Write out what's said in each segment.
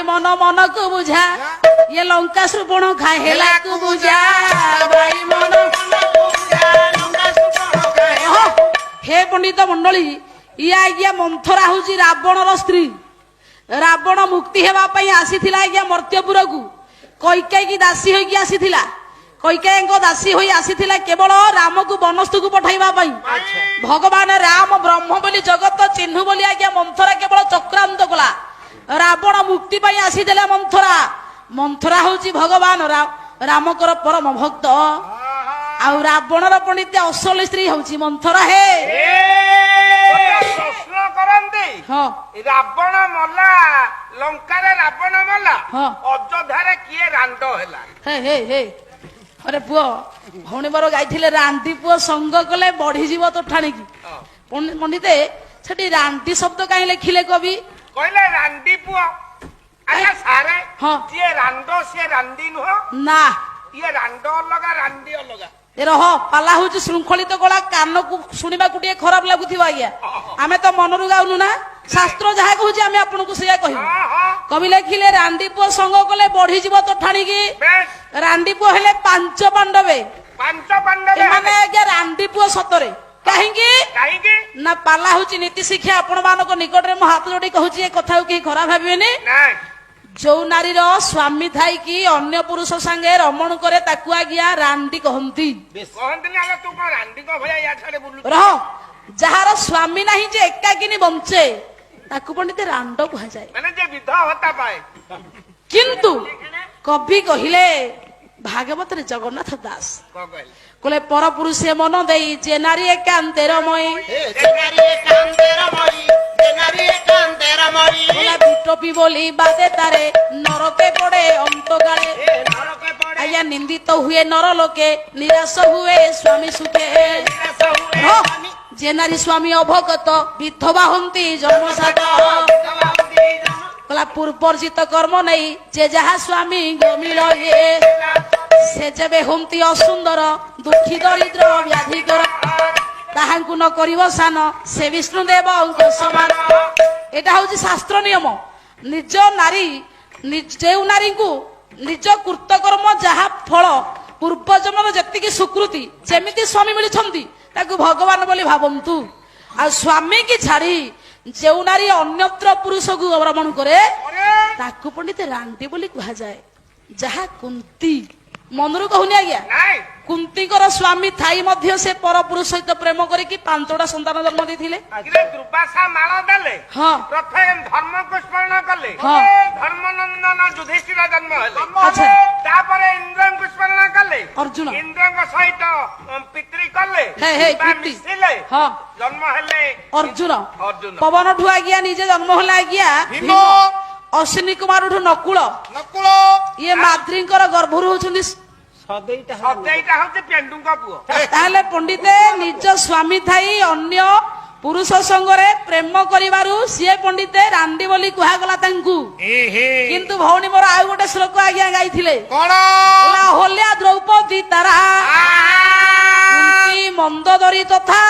भाई मन मन को बुझा ये लंका सुपण खाहेला को बुझा भाई मन हे पंडित मंडली ये आज्ञा मंथरा हूँ रावण स्त्री रावण मुक्ति हेबा पई आसीथिला आज्ञा मर्त्यपुर को कैकेयी की दासी होई आसीथिला कैकेयी दासी होई आसीथिला केवल राम को वनस्थु को पठाइबा पई भगवान राम ब्रह्म बोली जगत चिन्हु बोली आज्ञा मंथरा केवल चक्रांत कला रावण मुक्ति पई आसीथिला मंथरा मंथरा होची भगवान रामकर परम भक्त आउ रावणर पंडित असल स्त्री होची मंथरा हे प्रश्न करंती हाँ रावण मला लंकारे रावण मला हाँ अयोध्या किए रांड हैला हे हे हे अरे पुओ भौणी बर गाइथिले रांडी पुओ संग कले बढ़ी जीव तो ठाणी की पंडिते सेठी रांडी शब्द काई लिखिले कवि कहले रांडी पुओ अच्छा सारे हाँ जे रांडो से रांडी नुह ना ये रांडो अलगा रांडी अलगा ए रह पाला हूँ श्रृंखलित गला कान को शुणा टे खराब लगुवा आज्ञा आमे तो मनरू गाउनु ना शास्त्र जहाँ कहूँ आमे आपन को सेया कहू कवि लिखिले रांडी पुओ संग कले बढ़ी जीव तो ठाणी की रांडी पुओ हेले पांच पांडवे एमाने आज्ञा रांडी पुओ सतरे कहीं ना पाला हूँ नीति शिक्षा आपण मानक निकट में हाथ जोड़ी कहूँ ए कथा कहीं खराब भाविबेनी जो नारी रो स्वामी थाई कि अन्य पुरुष संगे रमण करे ताकू आज्ञा रांडी कहंती रह जहार स्वामी नहीं जे एकाकिनी बंचे ताकू पंडित रांड कहा जाए माने जे विधवा होता पाए किंतु कवि कहिले भागवत रे जगन्नाथ दास कोले पर पुरुषे मन देई जे नारी एकांतेर मई टोपी बोली बादे तारे नरके पड़े अंत गाले आया निंदित तो हुए नर लोके निराश हुए स्वामी सुखे जे नारी स्वामी अभगत विधवा हंती जन्मसात कला पूर्वर्जित कर्म नहीं जे जहा स्वामी गमिल से जेबे हंती असुंदर दुखी दरिद्र व्याधिकर ताहांकु न करिव सान से विष्णुदेव समान एटा हूँ शास्त्र नियम निज नारी जो नारी को निज कृतकर्म जहा फल पूर्व जन्म जी स्वीकृति जमी स्वामी मिली भगवान बोली भावतु आ स्वामी की छाड़ी जो नारी अन्यत्र पुरुष को भ्रमण करे ताकू पंडित रांडी बोली कहा जाए जहा कुंती मनरू कहूनी आज्ञा कुंती स्वामी थाई मध्य से पर पुरुष सहित प्रेम करके 5टा संतान जन्म देथिले दुर्वासा माला देले हां प्रथम धर्म को स्मरण कले हां धर्मनंदन युधिष्ठिर जन्म हेले अच्छा तापर इंद्र को स्मरण कले अर्जुन इंद्र को सहित पितृ कले हे हे पितृ मिसिले हां जन्म हेले अर्जुन पवन ठु आज्ञा निजे जन्म होला आज्ञा भीम अश्विनी कुमार ठु नकुल ये माद्रींकर गर्भरु होचंदी सदैटा होते पेंडुंगा पुओ ताले पंडिते निज स्वामी थाई अन्य पुरुष संगरे प्रेम करिवारु सिए पंडिते रांडी बोली कुहा गला तांकू किंतु भौणी मोर आउ गोटे श्लोक आज्ञा गाइथिले कोन ओला होल्या द्रौपदी तारा कुंती मंदोदरी तथा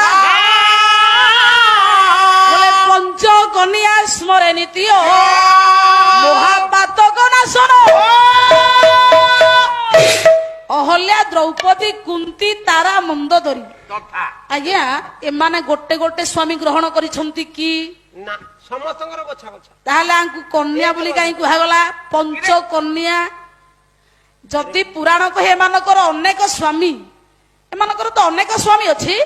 बोले पंच कन्या स्मरे नित्य महापातक नाशन अहल्या द्रौपदी कुंती तारा मंदोदरी आज्ञा एमाने गोटे गोटे स्वामी ग्रहण करिसंती की ना समस्तंगर गछा गछा ताहले आंकु कन्या बोली काई कुहा गला पंच कन्या जति पुराण कहे एमानकर अनेक स्वामी एमानकर तो अनेक स्वामी अछि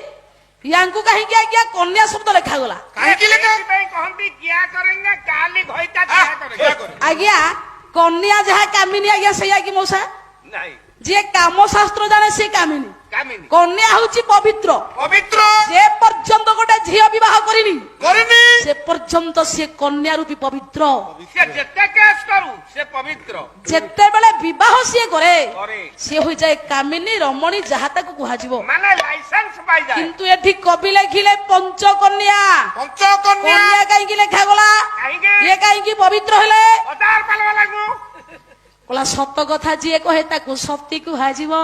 यांकु काहे कि आज्ञा कन्या शब्द लिखा गला काहे कि लेके कहंती किया करेंगे काली भइता क्या करेंगे आज्ञा कन्या जहा कामिनी आज्ञा सैया कि मौसा नहीं जे काम शास्त्र जाने से कामिनी कन्या होची पवित्र पवित्र जे पर्यंत गोटे झियो विवाह करिनी से पर्यंत से कन्या रूपी पवित्र से जेते केस करू से पवित्र जेते बेले विवाह से करे से होई जाय कामिनी रमणी जहा ताको कुहा जीवो माने लाइसेंस पाई जाय किंतु एठी कवि लिखिले पंचकन्या कन्या काई कि लेखा गला ये काई कि पवित्र हेले हजार पालवा लागू कला सत कथा जी कहे ताकू सती कुहा जीवो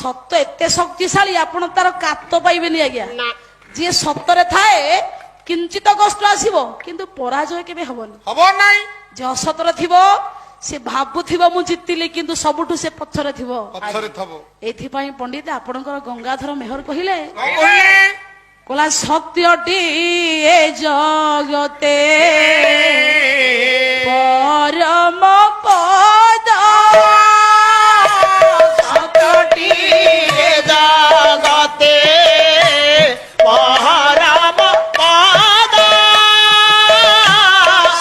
ସତ ଏତେ ଶକ୍ତିଶାଳୀ ଆପଣ ତାର କାତ ପାଇବେନି ଆଜ୍ଞା। ନା ଯିଏ ସତରେ ଥାଏ କିଞ୍ଚିତ କଷ୍ଟ ଆସିବ କିନ୍ତୁ ପରାଜୟ କେବେ ହବନି। ହବ ନାଇଁ ଯେ ଅସତରେ ଥିବ ସେ ଭାବୁଥିବ ମୁଁ ଜିତିଲି କିନ୍ତୁ ସବୁଠୁ ସେ ପଛରେ ଥିବ। ପଛରେ ଥବ ଏଥିପାଇଁ ପଣ୍ଡିତ ଆପଣଙ୍କର ଗଙ୍ଗାଧର ମେହର କହିଲେ କଣ କହିଲେ କହିଲା ସତ୍ୟଟି ଏ ଜଗତେ ପରମ ପଦ ସତଟି ଜଗତେ ପରମ ପଦ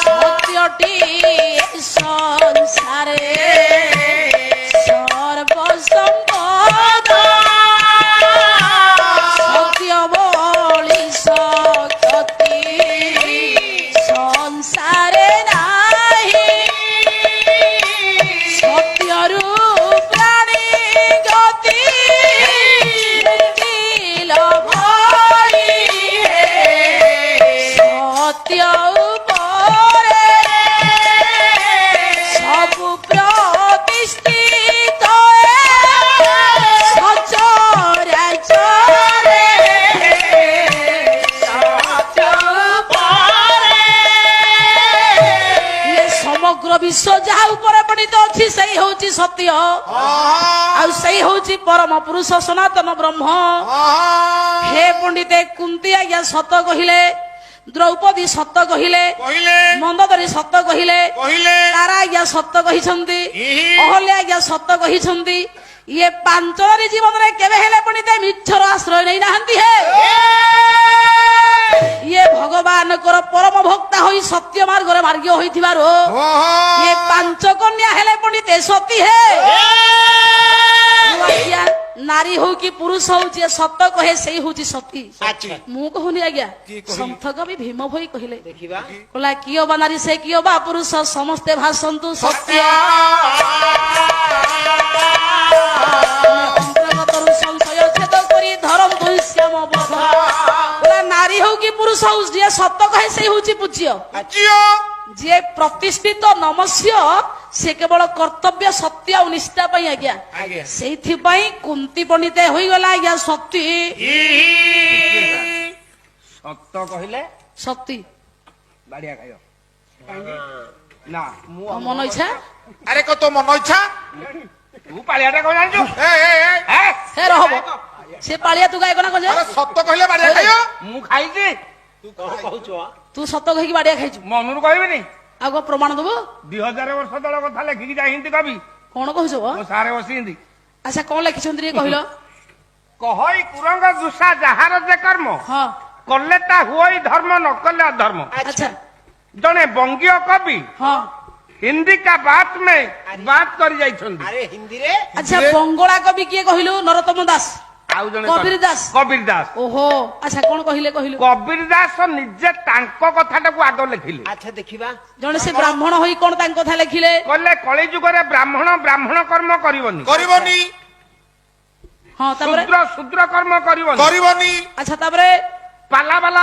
ସତ୍ୟଟି ସଂସାରେ ସର୍ବସମ୍ପଦ ସତ୍ୟ ବଳି ଶକ୍ତି ସଂସାରେ ନାହିଁ ସତ୍ୟରୁ ପ୍ରାଣୀ ଗତି ଭଳି ସତ୍ୟ ଉପରେ ସବୁ ପ୍ରତିଷ୍ଠିତ ସଚରାଚରେ ଇଏ ସମଗ୍ର ବିଶ୍ୱ ଯାହା ଉପରେ ପଣ୍ଡିତ ଅଛି ସେଇ ହଉଛି ସତ୍ୟ ଆଉ ସେଇ ହଉଛି ପରମ ପୁରୁଷ ସନାତନ ବ୍ରହ୍ମ। ହେ ପଣ୍ଡିତ କୁନ୍ତି ଆଜ୍ଞା ସତ କହିଲେ ଦ୍ରୌପଦୀ ସତ କହିଲେ କହିଲେ ମନ୍ଦୋଦରୀ ସତ କହିଲେ କହିଲେ ତାରା ଆଜ୍ଞା ସତ କହିଛନ୍ତି ଇହି। ଅହଲ୍ୟା ଆଜ୍ଞା ସତ କହିଛନ୍ତି। ଇଏ ପାଞ୍ଚ ନାରୀ ଜୀବନରେ କେବେ ହେଲେ ପଣ୍ଡିତ ମିଛର ଆଶ୍ରୟ ନେଇନାହାନ୍ତି। ହେ ଇଏ ଭଗବାନଙ୍କର ପରମ ଭକ୍ତା ହୋଇ ସତ୍ୟ ମାର୍ଗରେ ମାର୍ଗୀୟ ହୋଇଥିବାରୁ ଇଏ ପାଞ୍ଚ କନ୍ୟା ହେଲେ ପଣ୍ଡିତ ସତୀ। ହେ ଆଜ୍ଞା ନାରୀ ହଉ କି ପୁରୁଷ ହଉ ଯିଏ ସତ କହେ ସେଇ ହଉଛି ସତୀ। ଆଚ୍ଛା ମୁଁ କହୁନି ଆଜ୍ଞା କିଏ କହିଲେ? ସନ୍ଥ କବି ଭୀମ ଭୋଇ କହିଲେ ଦେଖିବା କହିଲା କିଏ ବା ନାରୀ ସେ କିଏ ବା ପୁରୁଷ ସମସ୍ତେ ଭାସନ୍ତୁ ସତ୍ୟ ଅନ୍ତର୍ଗତରୁ ସଂଶୟ ଛେଦ କରି ଧରନ୍ତୁ ଶ୍ୟାମ ବଧ। କହିଲା ନାରୀ ହଉ କି ପୁରୁଷ ହଉ ଯିଏ ସତ କହେ ସେଇ ହଉଛି ପୂଜ୍ୟ। ଝିଅ ଯିଏ ପ୍ରତିଷ୍ଠିତ ନମସ୍ୟ ସେ କେବଳ କର୍ତ୍ତବ୍ୟ ସତ୍ୟ ଆଉ ନିଷ୍ଠା ପାଇଁ ଆଜ୍ଞା। ଆଜ୍ଞା। ସେଇଥିପାଇଁ କୁନ୍ତି ପଣ୍ଡିତ ହୋଇଗଲା ଆଜ୍ଞା ସତୀ ସତ କହିଲେ ସତୀ ବାଡିଆ ଖାଇବ ନା ମୁଁ ତମ ମନ ଇଚ୍ଛା ଆରେ କ ତୋ ମନ ଇଚ୍ଛା ତୁ ପାଳିଆଟା କଣ ଜାଣିଛୁ ହେ ରହବ ସେ ପାଳିଆ ତୁ ଗାୟକ ନା କଣ ଯେ? ଆରେ ସତ କହିଲେ ବାଡିଆ ଖାଇବ ମୁଁ ଖାଇଛି ତୁ କଣ କହୁଛୁ ଆ? ତୁ ସତ କହିକି ବାଡିଆ ଖାଇଛୁ ମନରୁ କହିବିନି ଆଉ କଣ ପ୍ରମାଣ ଦବୁ 2000 ବର୍ଷ ତଳ କଥା ଲେଖିକି ଯାଇ ହିନ୍ଦୀ କବି କଣ କହୁଛ ବ? ମୋ ସାରେ ବସି ହିନ୍ଦୀ ଆଚ୍ଛା କଣ ଲେଖିଛନ୍ତି ଟିକେ କହିଲ? କହଇ କୁରଙ୍ଗ ଦୁଷା ଯାହାର ଯେ କର୍ମ ହଁ କଲେ ତା ହୁଅଇ ଧର୍ମ ନ କଲେ ଅଧର୍ମ। ଆଚ୍ଛା ଜଣେ ବଙ୍ଗୀୟ କବି ହଁ ହିନ୍ଦୀ କା ବାତ ମେ ବାତ କରି ଯାଇଛନ୍ତି। ଆରେ ହିନ୍ଦୀରେ ଆଚ୍ଛା ବଙ୍ଗଳା କବି କିଏ କହିଲୁ? ନରୋତ୍ତମ ଦାସ ଆଉ ଜଣେ କବୀର ଦାସ। କବୀର ଦାସ ଓହୋ ଆଚ୍ଛା କଣ କହିଲେ କହିଲୁ? କବୀର ଦାସ ନିଜେ ତାଙ୍କ କଥାଟାକୁ ଆଗ ଲେଖିଲେ ଆଚ୍ଛା ଦେଖିବା ଜଣେ ସେ ବ୍ରାହ୍ମଣ ହୋଇ କଣ ତାଙ୍କ କଥା ଲେଖିଲେ? କହିଲେ କଳି ଯୁଗରେ ବ୍ରାହ୍ମଣ ବ୍ରାହ୍ମଣ କର୍ମ କରିବନି କରିବନି ହଁ ତାପରେ ଶୂଦ୍ର ଶୂଦ୍ର କର୍ମ କରିବନି କରିବନି ଆଚ୍ଛା ତାପରେ ପାଲା ବାଲା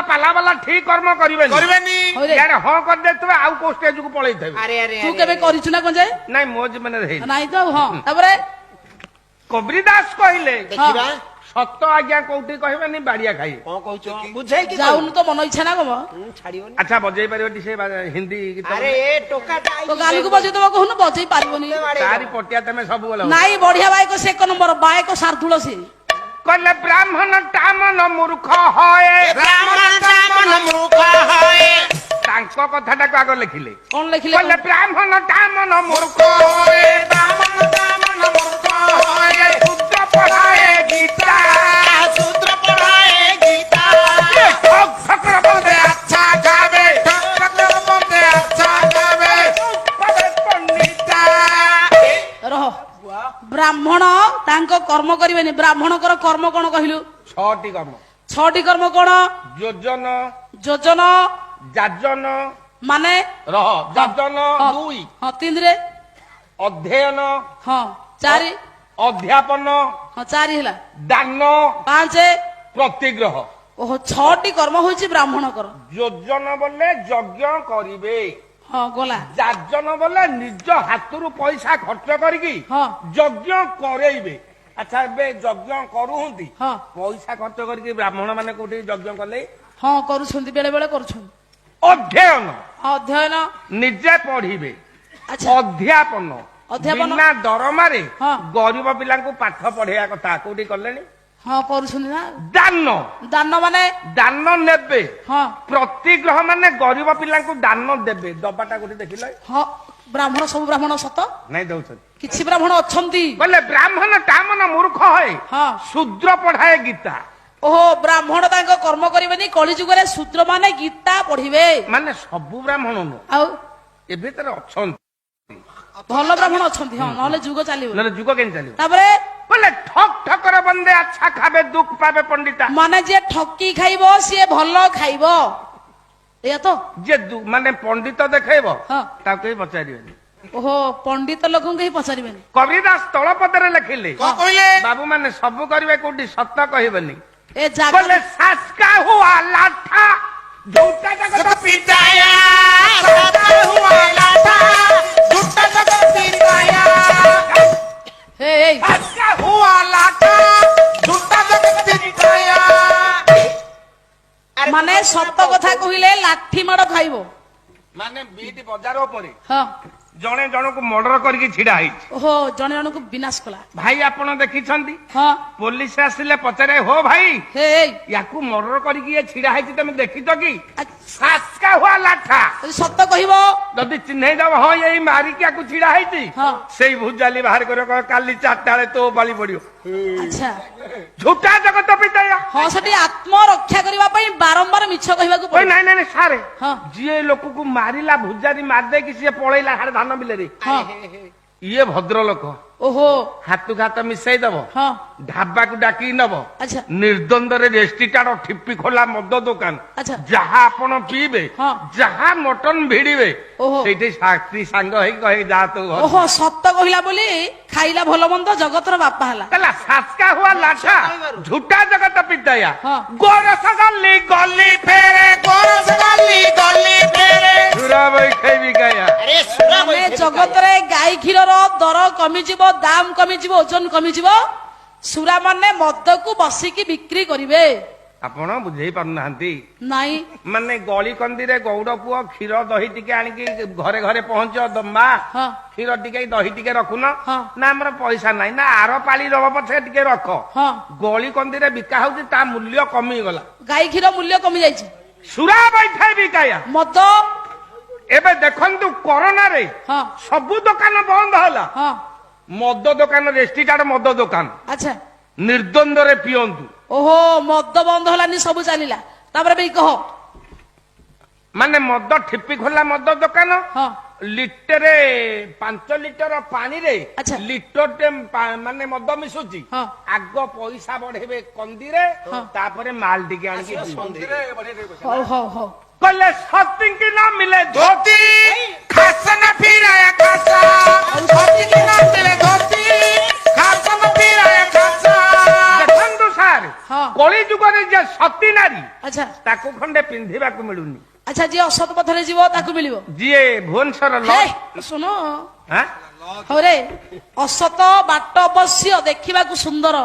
ଠିକ କର୍ମ କରିବେନି କରିବେନି ହଇରେ ଇଆଡେ ହଁ କରିଦେଇଥିବେ ଆଉ କୋଉ ଷ୍ଟେଜକୁ ପଳେଇଥିବେ। ଆରେ ଆରେ ତୁ ଆରେ, କେବେ ଆରେ। କରିଛୁ ନା କଣ ଯେ? ନାଇଁ ମୋ ଜୀବନରେ ହେଇନି। ନାଇଁ ତ ହଁ ତାପରେ କବୀର ଦାସ କହିଲେ ଦେଖିବା ସତ ଆଜ୍ଞା କୋଉଠି କହିବେନି ବାଡିଆ ଖାଇବେ। କଣ କହୁଛୁ ବୁଝେଇକି ଯାଉନୁ ତ ମନ ଇଚ୍ଛା ନା କମ ଛାଡିବନି। ଆଚ୍ଛା ବଜେଇ ପାରିବ ଟି ସେ ହିନ୍ଦୀ ଗୀତ ଆରେ ଏ ଟୋକାଟା ତ ଗାଲକୁ ବଜେଇଦବ କହୁନୁ ବଜେଇ ପାରିବନି। ତାରି ପଟିଆ ତମେ ସବୁବେଳେ ହଉଛ। ନାଇଁ ବଢିଆ ବାୟକ ସେ ଏକ ନମ୍ବର ବାୟକ ଶାର୍ଦୁଳ ସିଏ କହିଲେ ବ୍ରାହ୍ମଣ ଟାମନ ମୂର୍ଖ ହଏ ବ୍ରାହ୍ମଣ ବ୍ରାହ୍ମଣ ମୂର୍ଖ ହଏ। ତାଙ୍କ କଥାଟାକୁ ଆଗ ଲେଖିଲେ କଣ ଲେଖିଲେ? କହିଲେ ବ୍ରାହ୍ମଣ ଟାମନ ମୂର୍ଖ ହଏ, ବ୍ରାହ୍ମଣ ବ୍ରାହ୍ମଣ ମୂର୍ଖ ହଏ, ଶୂଦ୍ର ପଢାଏ ଗୀତା ସୂତ୍ର ପଢାଏ ଗୀତା ଠକର ବନ୍ଦେ ଆଚ୍ଛା ଗାବେ ଠକ୍କର ବନ୍ଦେ ଆଚ୍ଛା ଗାବେ ପଣ୍ଡିତା ରହ ବ୍ରାହ୍ମଣ ତାଙ୍କ କର୍ମ କରିବେନି। ବ୍ରାହ୍ମଣଙ୍କର କର୍ମ କଣ କହିଲୁ? 6ଟି କର୍ମ 6ଟି କର୍ମ କଣ? ଯୋଜନ ଯୋଜନ ଯାଜନ ମାନେ ରହ ଯାଜନ ହଁ, 2 ହଁ 3ରେ ଅଧ୍ୟୟନ ହଁ 4 ଅଧ୍ୟାପନ ହଁ 4 ହେଲା ଦାନ 5 ପ୍ରତିଗ୍ରହ। ଓହୋ 6ଟି କର୍ମ ହଉଛି ବ୍ରାହ୍ମଣଙ୍କର। ଯୋଜନ ବୋଲେ ଯଜ୍ଞ କରିବେ ହଁ ଗଲା ଯାଜନ ବୋଲେ ନିଜ ହାତରୁ ପଇସା ଖର୍ଚ୍ଚ କରିକି ହଁ ଯଜ୍ଞ କରେଇବେ ଆଚ୍ଛା ଏବେ ଯଜ୍ଞ କରୁଛନ୍ତି ହଁ ପଇସା ଖର୍ଚ୍ଚ କରିକି ବ୍ରାହ୍ମଣ ମାନେ କୋଉଠି ଯଜ୍ଞ କଲେ ହଁ କରୁଛନ୍ତି ବେଳେ ବେଳେ କରୁଛନ୍ତି ଅଧ୍ୟୟନ ଅଧ୍ୟୟନ ନିଜେ ପଢିବେ ଆଚ୍ଛା ଅଧ୍ୟାପନ ଅଧ୍ୟାପନ। ବିନା ଦରମାରେ ହଁ। ଗରିବ ପିଲାଙ୍କୁ ପାଠ ପଢେଇବା କଥା କୋଉଠି କଲେଣି ହଁ କରୁଛନ୍ତି ନା ଦାନ ଦାନ ମାନେ ଦାନ ନେବେ ହଁ ପ୍ରତି ଗ୍ରହ ମାନେ ଗରିବ ପିଲାଙ୍କୁ ଦାନ ଦେବେ ଦବାଟା କୋଉଠି ଦେଖିଲେ ହଁ ବ୍ରାହ୍ମଣ ସବୁ ବ୍ରାହ୍ମଣ ସତ ନାଇଁ ଦଉଛନ୍ତି କିଛି ବ୍ରାହ୍ମଣ ଅଛନ୍ତି ବୋଲେ ବ୍ରାହ୍ମଣ ଟା ମନ ମୂର୍ଖ ହଏ ହଁ ଶୂଦ୍ର ପଢାଏ ଗୀତା ଓହୋ ବ୍ରାହ୍ମଣ ତାଙ୍କ କର୍ମ କରିବେନି କଳି ଯୁଗରେ ଶୂଦ୍ର ମାନେ ଗୀତା ପଢିବେ ମାନେ ସବୁ ବ୍ରାହ୍ମଣ ନୁହଁ ଆଉ ଏବେ ତାର ଅଛନ୍ତି ଭଲ ବ୍ରାହ୍ମଣ ଅଛନ୍ତି ହଁ ନହେଲେ ଯୁଗ ଚାଲିବ ନହେଲେ ଯୁଗ କେମିତି ଚାଲିବ ତାପରେ ବୋଲେ ଠକ୍ ଠକର ବନ୍ଦେ ଆଚ୍ଛା ଖାବେ ଦୁଃଖ ପାବେ ପଣ୍ଡିତା ମାନେ ଯିଏ ଠକି ଖାଇବ ସିଏ ଭଲ ଖାଇବ ଏଇଆ ତ ଯେ ମାନେ ପଣ୍ଡିତ ଦେଖେଇବ ହଁ ତାକୁ କେହି ପଚାରିବେନି ଓହୋ ପଣ୍ଡିତ ଲୋକଙ୍କୁ କେହି ପଚାରିବେନି କବିଦାସ ତଳପଦରେ ଲେଖିଲେ କଣ କହିଲେ ବାବୁ ମାନେ ସବୁ କରିବେ କୋଉଠି ସତ କହିବେନି ଏ ଜାଗ बोले सासका हुआ लाठा झूठा जगत पिताया सता हुआ लाठा झूठा जगत पिताया हे ଏଇ सासका हुआ लाठा झूठा जगत पिताया ମାନେ ସତ କଥା କହିଲେ ଲାଠି ମାଡ ଖାଇବ ମାନେ ବିଟ ବଜାର ଉପରେ ହଁ ଜଣେ ଜଣକୁ ମର୍ଡର କରିକି ଛିଡା ହେଇଛି ଓହୋ ଜଣେ ଜଣକୁ ବିନାଶ କଲା ଭାଇ ଆପଣ ଦେଖିଛନ୍ତି ହଁ ପୋଲିସ ଆସିଲେ ପଚାରେ ହୋ ଭାଇ ହେ ଏଇ ୟାକୁ ମର୍ଡର କରିକି ଇଏ ଛିଡା ହେଇଛି ତମେ ଦେଖିଛ କି ଆ, ସାସକା ହୁଆ ଲାଠା ଯଦି ସତ କହିବ ଯଦି ଚିହ୍ନେଇ ଦବ ହଁ ଏଇ ମାରିକି ୟାକୁ ଛିଡା ହେଇଛି ହଁ ସେଇ ଭୁଜାଲି ବାହାର କରିବ କହିବ, କାଲି 4ଟା ବେଳେ ତୋ ବାଳି ପଡିବ ଆଚ୍ଛା ଝୁଟା ଜଗତ ପିତାୟା ହଁ ସେଠି ଆତ୍ମ ରକ୍ଷା କରିବା ପାଇଁ ବାରମ୍ବାର ମିଛ କହିବାକୁ ଓଏ ପଡିବ ନାଇଁ ନାଇଁ ସାରେ ହଁ ଯିଏ ଲୋକକୁ ମାରିଲା ଭୁଜାରୀ ମାରିଦେଇକି ସିଏ ପଳେଇଲା ହାଡେ ଧାନ ବିଲରେ ହଁ ଇଏ ଭଦ୍ର ଲୋକ ଓହୋ ହାତକୁ ହାତ ମିଶାଇ ଦବ ହଁ ଢାବାକୁ ଡାକିକି ନବ ଆଚ୍ଛା ନିର୍ଦ୍ଦନ୍ଦରେ ରେଷ୍ଟିଟାର ଠିପି ଖୋଲା ମଦ ଦୋକାନ ଆଚ୍ଛା ଯାହା ଆପଣ ପିଇବେ ହଁ। ଯାହା ମଟନ ଭିଡିବେ ଓହୋ। ସେଇଠି ସାଥୀ ସାଙ୍ଗ ହେଇକି କହେ ଯା ତୋ ଘର ଓହୋ ସତ କହିଲା ବୋଲି ଖାଇଲା ଭଲ ମନ୍ଦ ଜଗତର ବାପା ହେଲା ହେଲା ସାସକା ହୁଆ ଲାଠା ଝୁଟା ଜଗତ ପିତାୟା ହଁ। ଗୋରସ ଗଲି ଗଲି ଫେରେ गोरस गली गली फेरे ସୁରା ବଇ ଖାଇବି କାୟା अरे सुरा ମାନେ ଜଗତରେ ଗାଈ କ୍ଷୀରର ଦର କମିଯିବ ଦାମ କମିଯିବ ଓଜନ କମିଯିବ ସୁରା ମାନେ ମଦକୁ ବସିକି ବିକ୍ରି କରିବେ ଆପଣ ବୁଝେଇ ପାରୁନାହାନ୍ତି ନାଇଁ ମାନେ ଗଳି କନ୍ଦିରେ ଗୌଡ ପୁଅ କ୍ଷୀର ଦହି ଟିକେ ଆଣିକି ଘରେ ଘରେ ପହଞ୍ଚ ମା ହଁ କ୍ଷୀର ଟିକେ ଦହି ଟିକେ ରଖୁନ ହଁ। ନା ଆମର ପଇସା ନାହିଁ ନା ଆର ପାଳି ଦବ ପଛେ ଟିକେ ରଖ ହଁ ଗଳି କନ୍ଦିରେ ବିକା ହଉଛି ତା ମୂଲ୍ୟ କମିଗଲା ଗାଈ କ୍ଷୀର ମୂଲ୍ୟ କମି ଯାଇଛି ସୁରା ବୈଠାଇ ବିକାୟା ମଦ ଏବେ ଦେଖନ୍ତୁ କରୋନାରେ ହଁ ସବୁ ଦୋକାନ ବନ୍ଦ ହେଲା ହଁ ମଦ ଦୋକାନ ରେଷ୍ଟିଟାର ମଦ ଦୋକାନ ଆଚ୍ଛା ନିର୍ଦ୍ଦନ୍ଦରେ ପିଅନ୍ତୁ ଓହୋ ମଦ ବନ୍ଦ ହେଲାନି ସବୁ ଚାଲିଲା ତାପରେ ବି କହ ମାନେ ମଦ ଠିପି ଖୋଲା ମଦ ଦୋକାନ ହଁ ଲିଟରେ 5 ଲିଟର ପାଣିରେ ଆଚ୍ଛା। ଲିଟରଟେ ମାନେ ମଦ ମିଶୁଛି ହଁ। ଆଗ ପଇସା ବଢେଇବେ କନ୍ଦିରେ ହଁ। ତାପରେ ମାଲ ଟିକେ ଆଣିକି ପିଇବେ। ହଉ ହଉ ହଉ କହିଲେ ସତିଂ କି ନା ମିଲେ धोती खासा न फिराया खासा धोती की ना मिले धोती खासा न फिराया खासा ଦେଖନ୍ତୁ ସାର୍ ହଁ। କଳି ଯୁଗରେ ଯେ ସତୀ ନାରୀ ଆଚ୍ଛା ତାକୁ ଖଣ୍ଡେ ପିନ୍ଧିବାକୁ ମିଳୁନି ଆଚ୍ଛା ଯିଏ ଅସତ ପଥରେ ଯିବ ତାକୁ ମିଳିବ ଯିଏ ଭୁବନେଶ୍ୱର ହେ, ଶୁଣ ହଁ ହଉରେ ଅସତ ବାଟ ଅବଶ୍ୟ ଦେଖିବାକୁ ସୁନ୍ଦର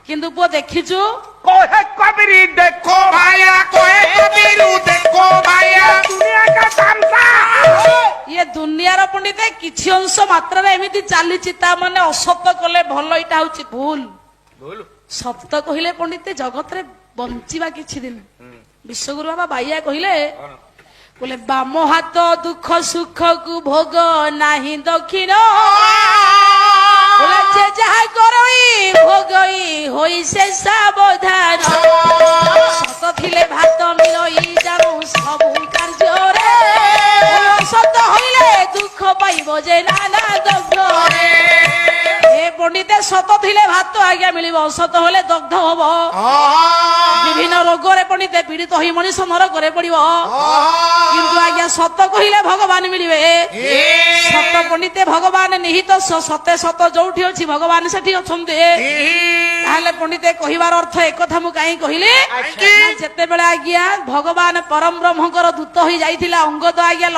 କିନ୍ତୁ ପୁଅ ଦେଖିଛୁ କୋହେ କବିରି ଦେଖो देखो भाया कोई कबीरू देखो भाया ଦୁନିଆ କା ତାମସା ଇଏ ଦୁନିଆର ପଣ୍ଡିତ କିଛି ଅଂଶ ମାତ୍ରାରେ ଏମିତି ଚାଲିଛି ତା ମାନେ ଅସତ କଲେ ଭଲ ଏଇଟା ହଉଛି ଭୁଲ ସତ କହିଲେ ପଣ୍ଡିତ ଜଗତରେ ବଞ୍ଚିବା କିଛି ଦିନ ବିଶ୍ୱଗୁରୁ ବାବା ବାଇଆ କହିଲେ ବୋଲେ ବାମ ହାତ ଦୁଃଖ ସୁଖକୁ ଭୋଗ ନାହିଁ ଦକ୍ଷିଣ ବୋଲେ ଯେ ଯାହା କରଇ ଭୋଗଇ ହୋଇ ସେ ସାବଧାନ ସତ ଥିଲେ ଭାତ ମିଳଇ ଜାଣୁ ସବୁ କାର୍ଯ୍ୟରେ ଅସତ ହଇଲେ ଦୁଃଖ ପାଇବ ଯେ ନାନା ଦଗ୍ଧରେ ଏ ପଣ୍ଡିତ ସତ ଥିଲେ ଭାତ ଆଜ୍ଞା ମିଳିବ ଅସତ ହେଲେ ଦଗ୍ଧ ହବ ବିଭିନ୍ନ ରୋଗରେ ପଣ୍ଡିତ ପୀଡ଼ିତ ହୋଇ ମଣିଷ ନରକରେ ପଡିବ କିନ୍ତୁ ଆଜ୍ଞା ସତ କହିଲେ ଭଗବାନ ମିଳିବେ ସତ ପଣ୍ଡିତ ଭଗବାନ ନିହିତ ସତେ ସତ ଯୋଉଠି ଅଛି ଭଗବାନ ସେଠି ଅଛନ୍ତି ତାହେଲେ ପଣ୍ଡିତ କହିବାର ଅର୍ଥ ଏକଥା ମୁଁ କାହିଁ କହିଲି ନା ଯେତେବେଳେ ଆଜ୍ଞା ଭଗବାନ ପରମ ବ୍ରହ୍ମଙ୍କର ଦୂତ ହୋଇ ଯାଇଥିଲା ଅଙ୍ଗଦ ଆଜ୍ଞା